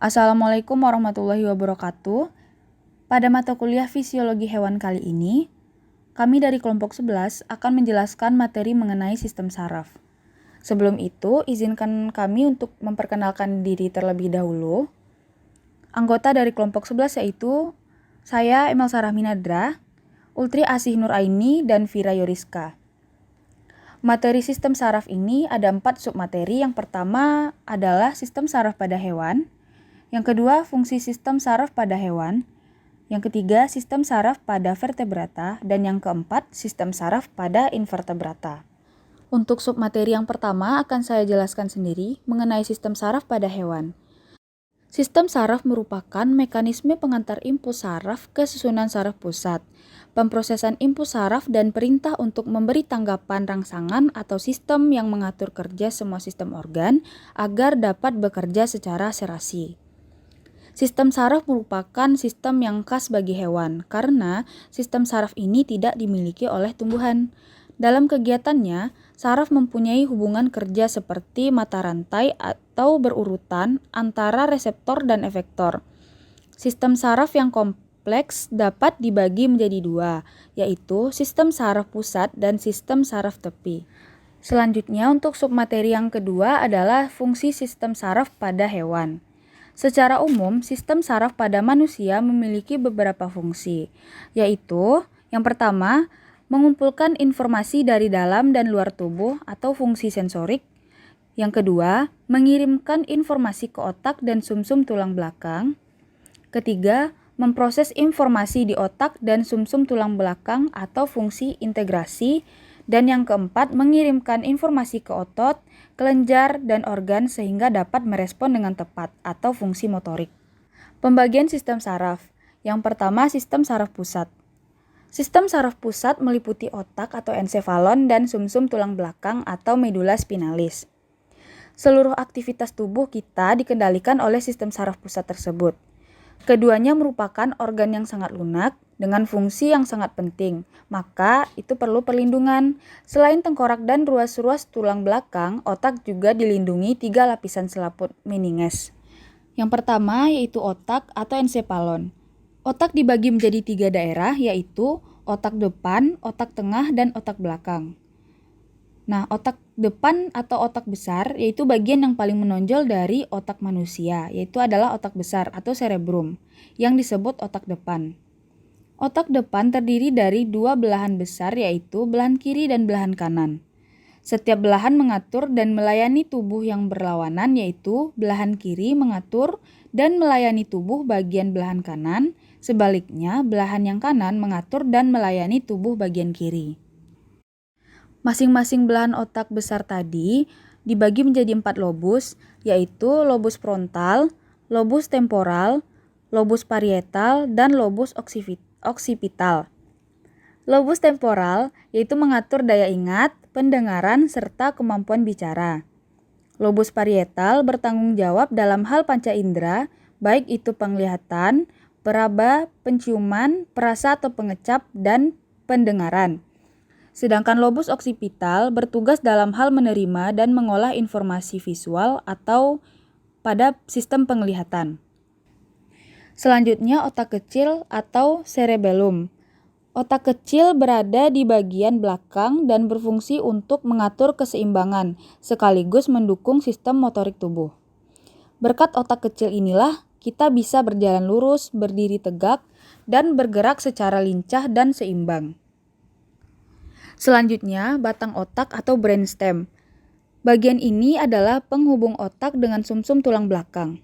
Assalamualaikum warahmatullahi wabarakatuh. Pada mata kuliah Fisiologi Hewan kali ini, kami dari kelompok 11 akan menjelaskan materi mengenai sistem saraf. Sebelum itu, izinkan kami untuk memperkenalkan diri terlebih dahulu. Anggota dari kelompok 11 yaitu saya Emel Sarah Minadra, Ultri Asih Nuraini, dan Vira Yoriska. Materi sistem saraf ini ada 4 submateri. Yang pertama adalah sistem saraf pada hewan. Yang kedua, fungsi sistem saraf pada hewan. Yang ketiga, sistem saraf pada vertebrata. Dan yang keempat, sistem saraf pada invertebrata. Untuk submateri yang pertama akan saya jelaskan sendiri mengenai sistem saraf pada hewan. Sistem saraf merupakan mekanisme pengantar impuls saraf ke susunan saraf pusat, pemrosesan impuls saraf dan perintah untuk memberi tanggapan rangsangan atau sistem yang mengatur kerja semua sistem organ agar dapat bekerja secara serasi. Sistem saraf merupakan sistem yang khas bagi hewan karena sistem saraf ini tidak dimiliki oleh tumbuhan. Dalam kegiatannya, saraf mempunyai hubungan kerja seperti mata rantai atau berurutan antara reseptor dan efektor. Sistem saraf yang kompleks dapat dibagi menjadi dua, yaitu sistem saraf pusat dan sistem saraf tepi. Selanjutnya, untuk submateri yang kedua adalah fungsi sistem saraf pada hewan. Secara umum, sistem saraf pada manusia memiliki beberapa fungsi, yaitu yang pertama, mengumpulkan informasi dari dalam dan luar tubuh atau fungsi sensorik. Yang kedua, mengirimkan informasi ke otak dan sumsum tulang belakang. Ketiga, memproses informasi di otak dan sumsum tulang belakang atau fungsi integrasi. Dan yang keempat, mengirimkan informasi ke otot, kelenjar, dan organ sehingga dapat merespon dengan tepat atau fungsi motorik. Pembagian sistem saraf. Yang pertama, sistem saraf pusat. Sistem saraf pusat meliputi otak atau ensefalon dan sumsum tulang belakang atau medula spinalis. Seluruh aktivitas tubuh kita dikendalikan oleh sistem saraf pusat tersebut. Keduanya merupakan organ yang sangat lunak dengan fungsi yang sangat penting, maka itu perlu perlindungan. Selain tengkorak dan ruas-ruas tulang belakang, otak juga dilindungi 3 lapisan selaput meninges. Yang pertama yaitu otak atau ensepalon. Otak dibagi menjadi 3 daerah, yaitu otak depan, otak tengah, dan otak belakang. Nah, otak depan atau otak besar yaitu bagian yang paling menonjol dari otak manusia, yaitu adalah otak besar atau cerebrum, yang disebut otak depan. Otak depan terdiri dari 2 belahan besar, yaitu belahan kiri dan belahan kanan. Setiap belahan mengatur dan melayani tubuh yang berlawanan, yaitu belahan kiri mengatur dan melayani tubuh bagian belahan kanan, sebaliknya belahan yang kanan mengatur dan melayani tubuh bagian kiri. Masing-masing belahan otak besar tadi dibagi menjadi 4 lobus, yaitu lobus frontal, lobus temporal, lobus parietal, dan lobus oksipital. Lobus temporal yaitu mengatur daya ingat, pendengaran, serta kemampuan bicara. Lobus parietal bertanggung jawab dalam hal panca indera, baik itu penglihatan, peraba, penciuman, perasa atau pengecap, dan pendengaran. Sedangkan lobus oksipital bertugas dalam hal menerima dan mengolah informasi visual atau pada sistem penglihatan. Selanjutnya otak kecil atau cerebellum. Otak kecil berada di bagian belakang dan berfungsi untuk mengatur keseimbangan sekaligus mendukung sistem motorik tubuh. Berkat otak kecil inilah kita bisa berjalan lurus, berdiri tegak, dan bergerak secara lincah dan seimbang. Selanjutnya, batang otak atau brainstem. Bagian ini adalah penghubung otak dengan sumsum tulang belakang.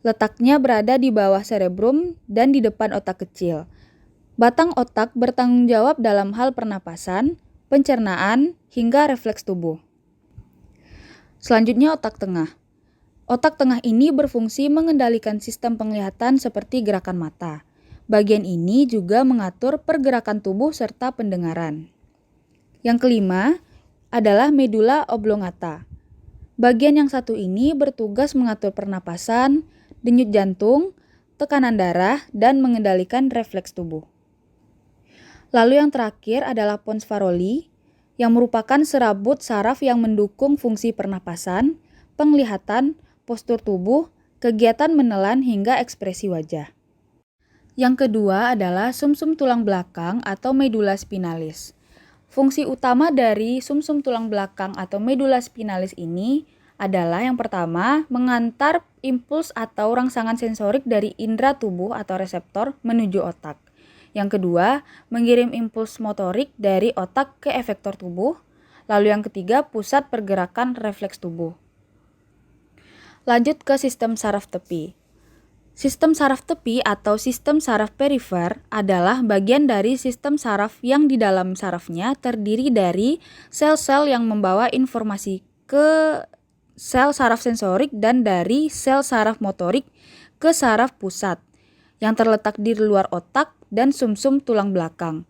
Letaknya berada di bawah cerebrum dan di depan otak kecil. Batang otak bertanggung jawab dalam hal pernapasan, pencernaan, hingga refleks tubuh. Selanjutnya otak tengah. Otak tengah ini berfungsi mengendalikan sistem penglihatan seperti gerakan mata. Bagian ini juga mengatur pergerakan tubuh serta pendengaran. Yang kelima adalah medula oblongata. Bagian yang satu ini bertugas mengatur pernapasan, denyut jantung, tekanan darah, dan mengendalikan refleks tubuh. Lalu yang terakhir adalah pons Farolli, yang merupakan serabut saraf yang mendukung fungsi pernapasan, penglihatan, postur tubuh, kegiatan menelan hingga ekspresi wajah. Yang kedua adalah sumsum tulang belakang atau medula spinalis. Fungsi utama dari sumsum tulang belakang atau medula spinalis ini adalah yang pertama, mengantar impuls atau rangsangan sensorik dari indera tubuh atau reseptor menuju otak. Yang kedua, mengirim impuls motorik dari otak ke efektor tubuh. Lalu yang ketiga, pusat pergerakan refleks tubuh. Lanjut ke sistem saraf tepi. Sistem saraf tepi atau sistem saraf perifer adalah bagian dari sistem saraf yang di dalam sarafnya terdiri dari sel-sel yang membawa informasi ke sel saraf sensorik dan dari sel saraf motorik ke saraf pusat yang terletak di luar otak dan sumsum tulang belakang.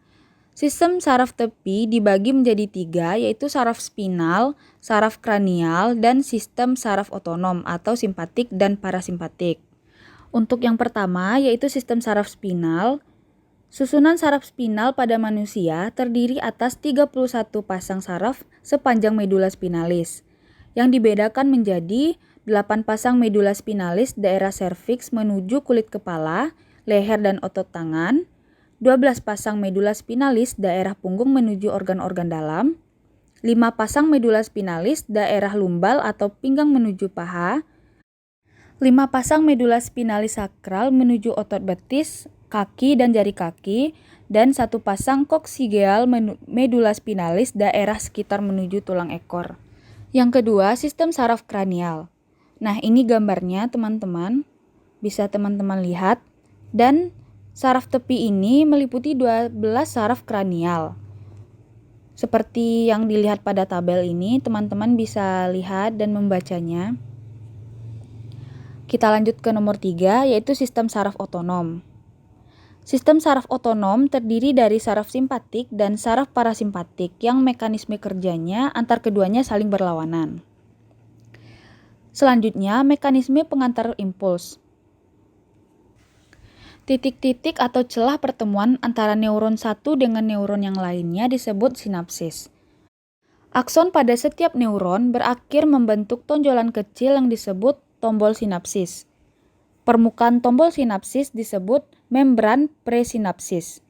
Sistem saraf tepi dibagi menjadi 3, yaitu saraf spinal, saraf kranial, dan sistem saraf otonom atau simpatik dan parasimpatik. Untuk yang pertama, yaitu sistem saraf spinal. Susunan saraf spinal pada manusia terdiri atas 31 pasang saraf sepanjang medula spinalis, yang dibedakan menjadi 8 pasang medula spinalis daerah serviks menuju kulit kepala, leher dan otot tangan, 12 pasang medula spinalis daerah punggung menuju organ-organ dalam, 5 pasang medula spinalis daerah lumbal atau pinggang menuju paha, 5 pasang medula spinalis sakral menuju otot betis, kaki dan jari kaki, dan 1 pasang koksigeal medula spinalis daerah sekitar menuju tulang ekor. Yang kedua, sistem saraf kranial. Nah, ini gambarnya teman-teman, bisa teman-teman lihat. Dan saraf tepi ini meliputi 12 saraf kranial. Seperti yang dilihat pada tabel ini, teman-teman bisa lihat dan membacanya. Kita lanjut ke nomor 3, yaitu sistem saraf otonom. Sistem saraf otonom terdiri dari saraf simpatik dan saraf parasimpatik yang mekanisme kerjanya antar keduanya saling berlawanan. Selanjutnya, mekanisme pengantar impuls. Titik-titik atau celah pertemuan antara neuron satu dengan neuron yang lainnya disebut sinapsis. Akson pada setiap neuron berakhir membentuk tonjolan kecil yang disebut tombol sinapsis. Permukaan tombol sinapsis disebut membran presinapsis.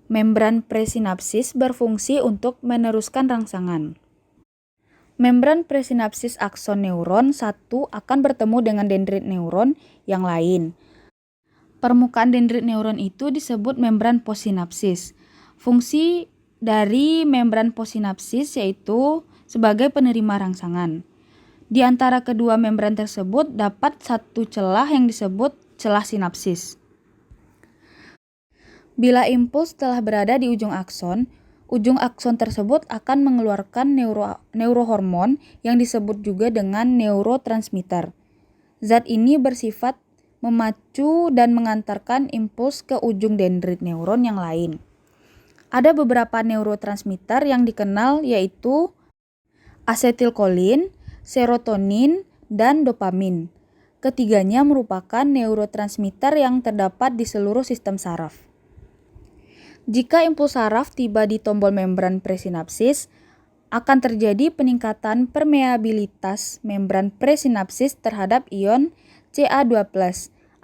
Membran presinapsis berfungsi untuk meneruskan rangsangan. Membran presinapsis akson neuron 1 akan bertemu dengan dendrit neuron yang lain. Permukaan dendrit neuron itu disebut membran postsinapsis. Fungsi dari membran postsinapsis yaitu sebagai penerima rangsangan. Di antara kedua membran tersebut dapat satu celah yang disebut celah sinapsis. Bila impuls telah berada di ujung akson tersebut akan mengeluarkan neurohormon yang disebut juga dengan neurotransmitter. Zat ini bersifat memacu dan mengantarkan impuls ke ujung dendrit neuron yang lain. Ada beberapa neurotransmitter yang dikenal yaitu asetilkolin, serotonin, dan dopamin. Ketiganya merupakan neurotransmitter yang terdapat di seluruh sistem saraf. Jika impuls saraf tiba di tombol membran presinapsis, akan terjadi peningkatan permeabilitas membran presinapsis terhadap ion Ca2+.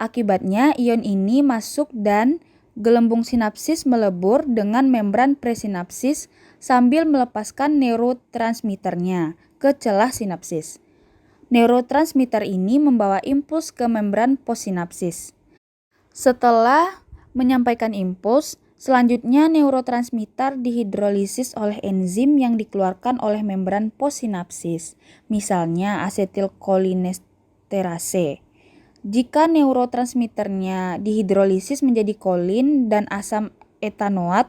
Akibatnya, ion ini masuk dan gelembung sinapsis melebur dengan membran presinapsis sambil melepaskan neurotransmitternya ke celah sinapsis. Neurotransmitter ini membawa impuls ke membran postsinapsis. Setelah menyampaikan impuls, selanjutnya neurotransmitter dihidrolisis oleh enzim yang dikeluarkan oleh membran postsinapsis, misalnya asetilkolinesterase. Jika neurotransmitternya dihidrolisis menjadi kolin dan asam etanoat,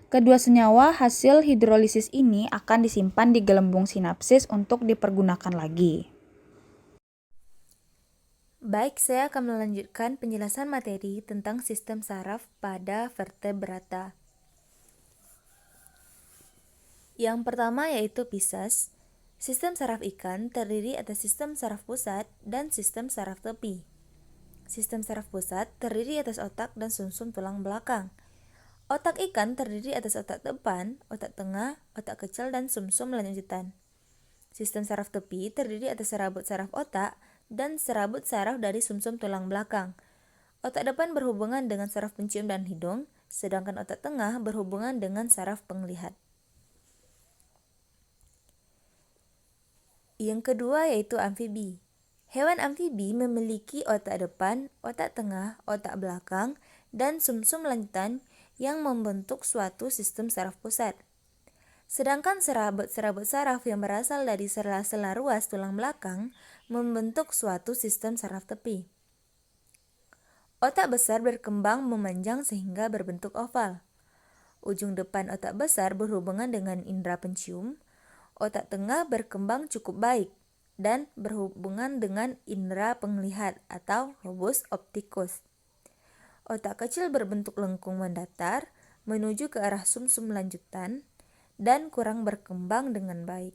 kedua senyawa hasil hidrolisis ini akan disimpan di gelembung sinapsis untuk dipergunakan lagi. Baik, saya akan melanjutkan penjelasan materi tentang sistem saraf pada vertebrata. Yang pertama yaitu Pisces. Sistem saraf ikan terdiri atas sistem saraf pusat dan sistem saraf tepi. Sistem saraf pusat terdiri atas otak dan sumsum tulang belakang. Otak ikan terdiri atas otak depan, otak tengah, otak kecil, dan sumsum lanjutan. Sistem saraf tepi terdiri atas serabut saraf otak, dan serabut saraf dari sumsum tulang belakang. Otak depan berhubungan dengan saraf pencium dan hidung, sedangkan otak tengah berhubungan dengan saraf penglihat. Yang kedua yaitu amfibi. Hewan amfibi memiliki otak depan, otak tengah, otak belakang, dan sumsum lanjutan yang membentuk suatu sistem saraf pusat. Sedangkan serabut-serabut saraf yang berasal dari sela-sela ruas tulang belakang membentuk suatu sistem saraf tepi. Otak besar berkembang memanjang sehingga berbentuk oval. Ujung depan otak besar berhubungan dengan indera pencium. Otak tengah berkembang cukup baik dan berhubungan dengan indera penglihat atau lobus opticus. Otak kecil berbentuk lengkung mendatar menuju ke arah sumsum lanjutan dan kurang berkembang dengan baik.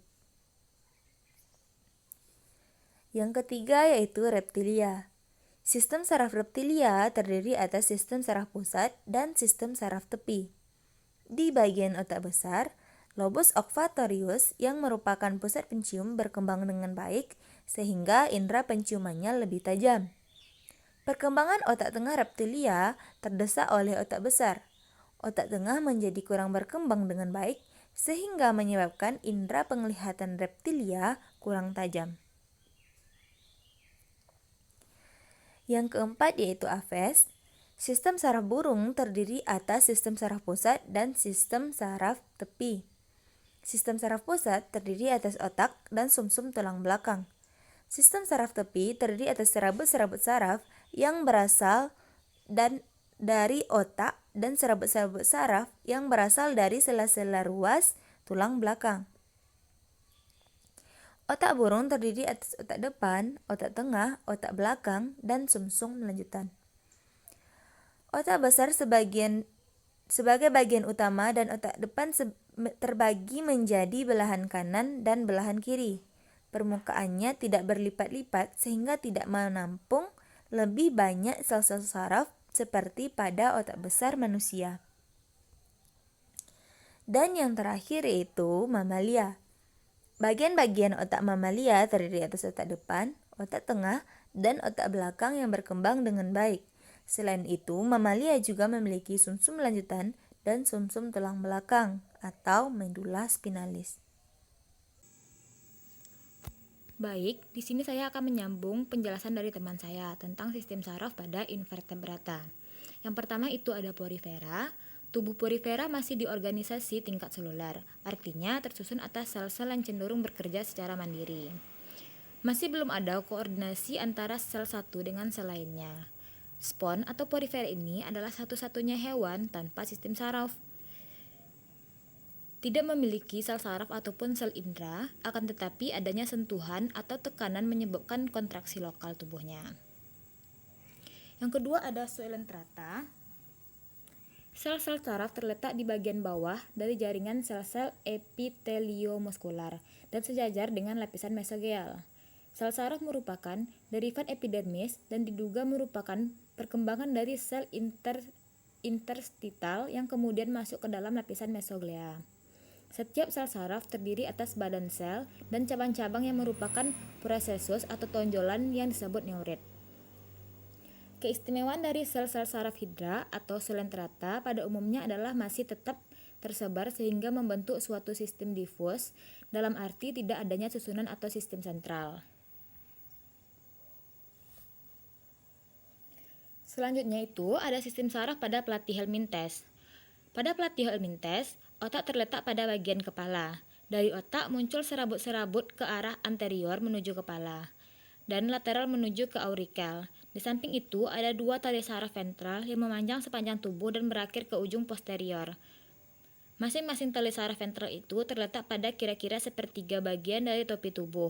Yang ketiga yaitu reptilia. Sistem saraf reptilia terdiri atas sistem saraf pusat dan sistem saraf tepi. Di bagian otak besar, lobus olfactorius yang merupakan pusat pencium berkembang dengan baik sehingga indera penciumannya lebih tajam. Perkembangan otak tengah reptilia terdesak oleh otak besar. Otak tengah menjadi kurang berkembang dengan baik sehingga menyebabkan indera penglihatan reptilia kurang tajam. Yang keempat yaitu aves. Sistem saraf burung terdiri atas sistem saraf pusat dan sistem saraf tepi. Sistem saraf pusat terdiri atas otak dan sumsum tulang belakang. Sistem saraf tepi terdiri atas serabut-serabut saraf yang berasal dari otak dan serabut-serabut saraf yang berasal dari sela-sela ruas tulang belakang. Otak burung terdiri atas otak depan, otak tengah, otak belakang, dan sumsum lanjutan. Otak besar sebagai bagian utama dan otak depan terbagi menjadi belahan kanan dan belahan kiri. Permukaannya tidak berlipat-lipat sehingga tidak menampung lebih banyak sel-sel saraf seperti pada otak besar manusia. Dan yang terakhir yaitu mamalia. Bagian-bagian otak mamalia terdiri atas otak depan, otak tengah, dan otak belakang yang berkembang dengan baik. Selain itu, mamalia juga memiliki sumsum lanjutan dan sumsum tulang belakang atau medula spinalis. Baik, di sini saya akan menyambung penjelasan dari teman saya tentang sistem saraf pada invertebrata. Yang pertama itu ada porifera. Tubuh porifera masih di organisasi tingkat seluler, artinya tersusun atas sel-sel yang cenderung bekerja secara mandiri. Masih belum ada koordinasi antara sel satu dengan sel lainnya. Spon atau porifera ini adalah satu-satunya hewan tanpa sistem saraf. Tidak memiliki sel saraf ataupun sel indera, akan tetapi adanya sentuhan atau tekanan menyebabkan kontraksi lokal tubuhnya. Yang kedua ada Coelenterata. Sel-sel saraf terletak di bagian bawah dari jaringan sel-sel epiteliomuskular dan sejajar dengan lapisan mesogeal. Sel saraf merupakan derivat epidermis dan diduga merupakan perkembangan dari sel interstital yang kemudian masuk ke dalam lapisan mesoglea. Setiap sel saraf terdiri atas badan sel dan cabang-cabang yang merupakan processus atau tonjolan yang disebut neurit. Keistimewaan dari sel-sel saraf hidra atau Coelenterata pada umumnya adalah masih tetap tersebar sehingga membentuk suatu sistem difus, dalam arti tidak adanya susunan atau sistem sentral. Selanjutnya itu ada sistem saraf pada platyhelminthes. Pada platyhelminthes, otak terletak pada bagian kepala. Dari otak muncul serabut-serabut ke arah anterior menuju kepala dan lateral menuju ke aurikel. Di samping itu ada dua tali saraf ventral yang memanjang sepanjang tubuh dan berakhir ke ujung posterior. Masing-masing tali saraf ventral itu terletak pada kira-kira sepertiga bagian dari topi tubuh.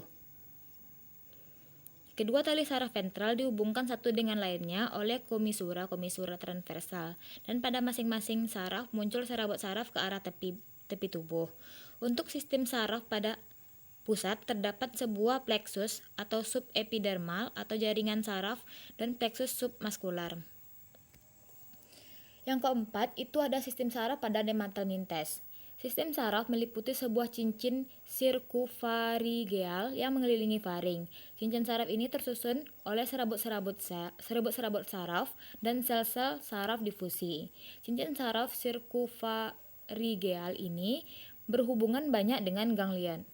Kedua tali saraf ventral dihubungkan satu dengan lainnya oleh komisura transversal, dan pada masing-masing saraf muncul serabut saraf ke arah tepi tubuh. Untuk sistem saraf pada pusat terdapat sebuah plexus atau subepidermal atau jaringan saraf dan plexus submaskular. Yang keempat itu ada sistem saraf pada nemathelminthes. Sistem saraf meliputi sebuah cincin sirkufaringeal yang mengelilingi faring. Cincin saraf ini tersusun oleh serabut-serabut saraf dan sel-sel saraf difusi. Cincin saraf sirkufaringeal ini berhubungan banyak dengan ganglion.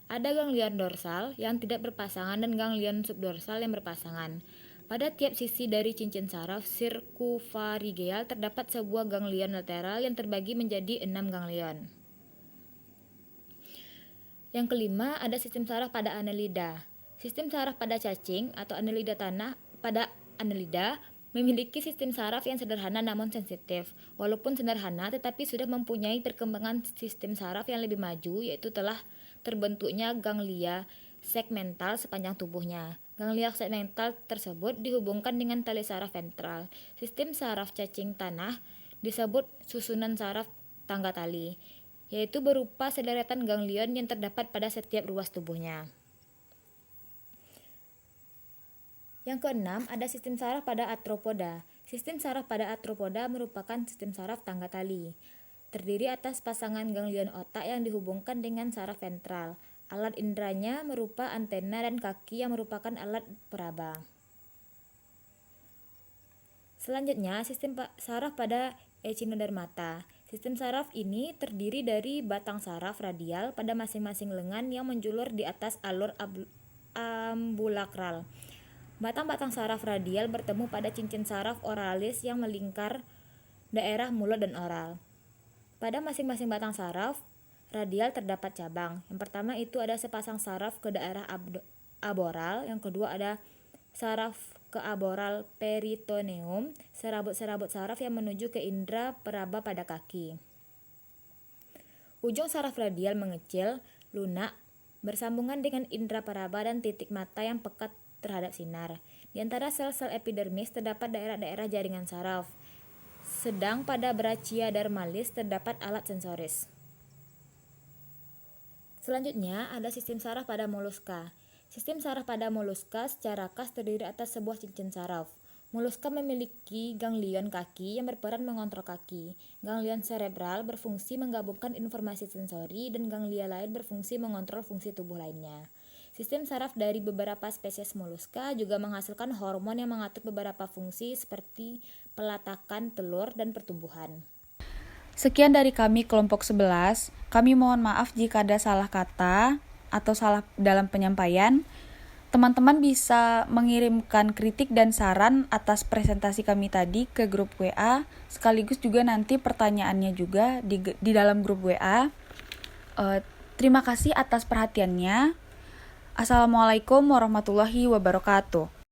Ada ganglion dorsal yang tidak berpasangan dan ganglion subdorsal yang berpasangan. Pada tiap sisi dari cincin saraf sirkufaringeal terdapat sebuah ganglion lateral yang terbagi menjadi 6 ganglion. Yang kelima, ada sistem saraf pada annelida. Sistem saraf pada cacing atau annelida tanah pada annelida memiliki sistem saraf yang sederhana namun sensitif. Walaupun sederhana, tetapi sudah mempunyai perkembangan sistem saraf yang lebih maju, yaitu telah terbentuknya ganglia segmental sepanjang tubuhnya. Ganglia segmental tersebut dihubungkan dengan tali saraf ventral. Sistem saraf cacing tanah disebut susunan saraf tangga tali, yaitu berupa sederetan ganglion yang terdapat pada setiap ruas tubuhnya. Yang keenam, ada sistem saraf pada arthropoda. Sistem saraf pada arthropoda merupakan sistem saraf tangga tali. Terdiri atas pasangan ganglion otak yang dihubungkan dengan saraf ventral. Alat inderanya merupa antena dan kaki yang merupakan alat peraba. Selanjutnya, sistem saraf pada echinodermata. Sistem saraf ini terdiri dari batang saraf radial pada masing-masing lengan yang menjulur di atas alur ambulakral. Batang-batang saraf radial bertemu pada cincin saraf oralis yang melingkar daerah mulut dan oral. Pada masing-masing batang saraf radial terdapat cabang. Yang pertama itu ada sepasang saraf ke daerah aboral, yang kedua ada saraf ke aboral peritoneum, serabut-serabut saraf yang menuju ke indera peraba pada kaki. Ujung saraf radial mengecil, lunak, bersambungan dengan indera peraba dan titik mata yang pekat terhadap sinar. Di antara sel-sel epidermis terdapat daerah-daerah jaringan saraf, sedang pada brachia dermalis terdapat alat sensoris. Selanjutnya, ada sistem saraf pada moluska. Sistem saraf pada moluska secara khas terdiri atas sebuah cincin saraf. Moluska memiliki ganglion kaki yang berperan mengontrol kaki. Ganglion cerebral berfungsi menggabungkan informasi sensori dan ganglia lain berfungsi mengontrol fungsi tubuh lainnya. Sistem saraf dari beberapa spesies moluska juga menghasilkan hormon yang mengatur beberapa fungsi seperti pelatakan telur dan pertumbuhan. Sekian dari kami kelompok 11. Kami mohon maaf jika ada salah kata atau salah dalam penyampaian. Teman-teman bisa mengirimkan kritik dan saran atas presentasi kami tadi ke grup WA, sekaligus juga nanti pertanyaannya juga di dalam grup WA. Terima kasih atas perhatiannya. Assalamualaikum warahmatullahi wabarakatuh.